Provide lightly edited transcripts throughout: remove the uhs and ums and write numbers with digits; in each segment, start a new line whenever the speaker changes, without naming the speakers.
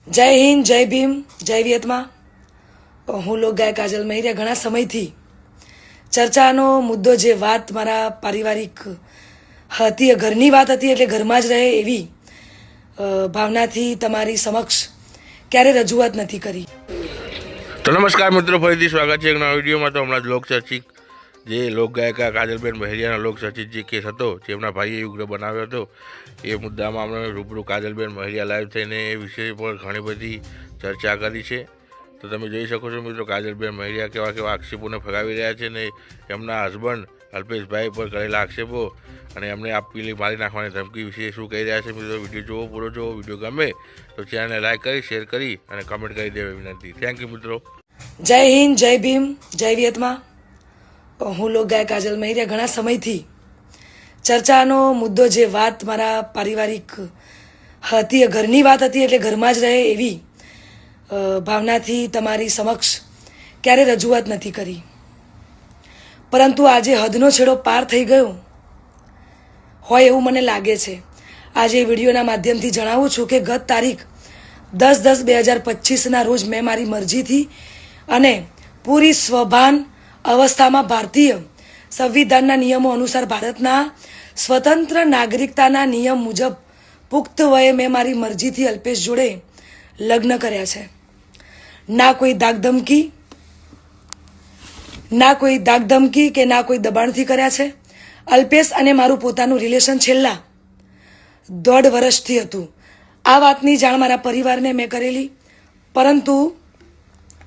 જય હિન્દ, જય ભીમ, જય વિયતમાં. હું લોકગાયક કાજલ મહેરિયા ઘણા સમયથી ચર્ચાનો મુદ્દો જે વાત મારા પારિવારિક હતી, ઘરની વાત હતી, એટલે ઘરમાં જ રહે એવી ભાવનાથી તમારી સમક્ષ ક્યારે રજૂઆત નથી કરી.
તો નમસ્કાર મિત્રો, ફરીથી સ્વાગત છે એક નવા વિડીયોમાં. તો હમણાં જ લોકચર્ચિત જે લોકગાયિકા કાજલબેન મહેરિયાનો લોકચર્ચિત જે કેસ હતો, જે એમના ભાઈએ ઉગ્ર બનાવ્યો હતો, એ મુદ્દામાં આપણે રૂબરૂ કાજલબેન મહેરિયા લાઈવ થઈને એ વિષય પર ઘણી બધી ચર્ચા કરી છે. તો તમે જોઈ શકો છો મિત્રો, કાજલબેન મહેરિયા કેવા કેવા આક્ષેપોને ફગાવી રહ્યા છે, ને એમના હસબન્ડ અલ્પેશભાઈ પર કરેલા આક્ષેપો અને એમને આપેલી મારી નાખવાની ધમકી વિશે શું કહી રહ્યા છે. મિત્રો વિડીયો જોવો, પૂરો જોવો. વિડીયો ગમે તો ચેનલને લાઈક કરી, શેર કરી અને કમેન્ટ કરી દેવી વિનંતી. થેન્ક યુ મિત્રો.
જય હિન્દ, જય ભીમ, જય વિયતમાં. હું લોકગાયક કાજલ મહેરિયા ઘણા સમયથી ચર્ચાનો મુદ્દો જે વાત મારા પારિવારિક હતી, ઘરની વાત હતી, એટલે ઘરમાં જ રહે એવી ભાવનાથી તમારી સમક્ષ ક્યારે રજૂઆત નથી કરી. પરંતુ આજે હદનો છેડો પાર થઈ ગયો હોય એવું મને લાગે છે. આજે વિડીયોના માધ્યમથી જણાવું છું કે ગત તારીખ 10/10/2025ના રોજ મેં મારી મરજીથી અને પૂરી સ્વભાન અવસ્થામાં ભારતીય સંવિધાનના નિયમો અનુસાર ભારતના સ્વતંત્ર નાગરિકતાના નિયમ મુજબ પુખ્ત વયે મેં મારી મરજીથી અલ્પેશ જોડે લગ્ન કર્યા છે. ના કોઈ ધાકધમકી કે ના કોઈ દબાણથી કર્યા છે. અલ્પેશ અને મારું પોતાનું રિલેશન છેલ્લા 1.5 વર્ષથી હતું. આ વાતની જાણ મારા પરિવારને મેં કરેલી, પરંતુ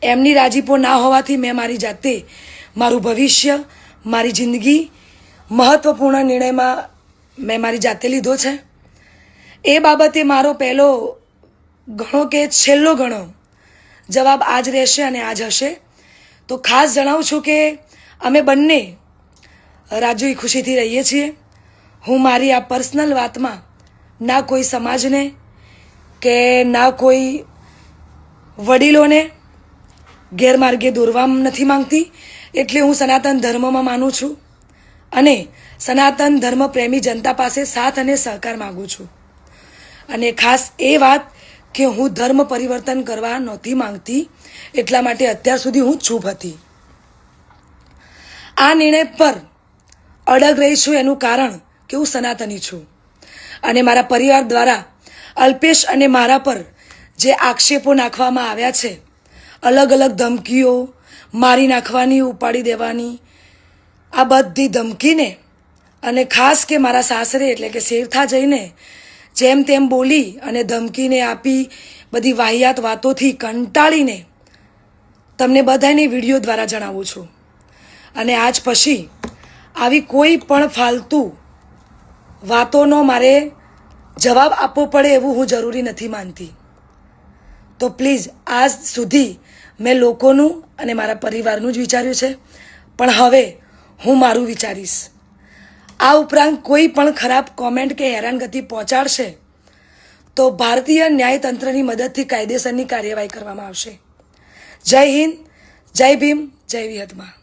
એમની રાજીપો ના હોવાથી મેં મારી જાતે મારું ભવિષ્ય, મારી જિંદગી મહત્વપૂર્ણ નિર્ણયમાં મેં મારી જાતે લીધો છે. એ બાબતે મારો પહેલો ઘણો કે છેલ્લો ઘણો જવાબ આજ રહેશે અને આજ હશે. તો ખાસ જણાવું છું કે અમે બંને રાજી ખુશીથી રહીએ છીએ. હું મારી આ પર્સનલ વાતમાં ના કોઈ સમાજને કે ના કોઈ વડીલોને ગેરમાર્ગે દોરવા નથી માંગતી. એટલે હું સનાતન ધર્મમાં માનું છું અને સનાતન ધર્મ પ્રેમી જનતા પાસે સાથ અને સહકાર માગું છું. અને ખાસ એ વાત કે હું ધર્મ પરિવર્તન કરવા નહોતી માંગતી, એટલા માટે અત્યાર સુધી હું ચૂપ હતી. આ નિર્ણય પર અડગ રહી છું એનું કારણ કે હું સનાતની છું અને મારા પરિવાર દ્વારા અલ્પેશ અને મારા પર જે આક્ષેપો નાખવામાં આવ્યા છે, અલગ અલગ ધમકીઓ, મારી નાખવાની, ઉપાડી દેવાની, આ બધી ધમકીને અને ખાસ કે મારા સાસરે એટલે કે શેરથા જઈને જેમ તેમ બોલી અને ધમકીને આપી બધી વાહિયાત વાતોથી કંટાળીને તમને બધાની વિડીયો દ્વારા જણાવું છું. અને આજ પછી આવી કોઈ પણ ફાલતુ વાતોનો મારે જવાબ આપવો પડે એવું હું જરૂરી નથી માનતી. તો પ્લીઝ, આજ સુધી મેં લોકોનું અને મારા પરિવારનું જ વિચાર્યું છે, પણ હવે હું મારું વિચારીશ. આ ઉપરાંત કોઈ પણ ખરાબ કોમેન્ટ કે હેરાનગતિ પહોંચાડશે તો ભારતીય ન્યાયતંત્રની મદદથી કાયદેસરની કાર્યવાહી કરવામાં આવશે. જય હિન્દ, જય ભીમ, જય વિયતમાં.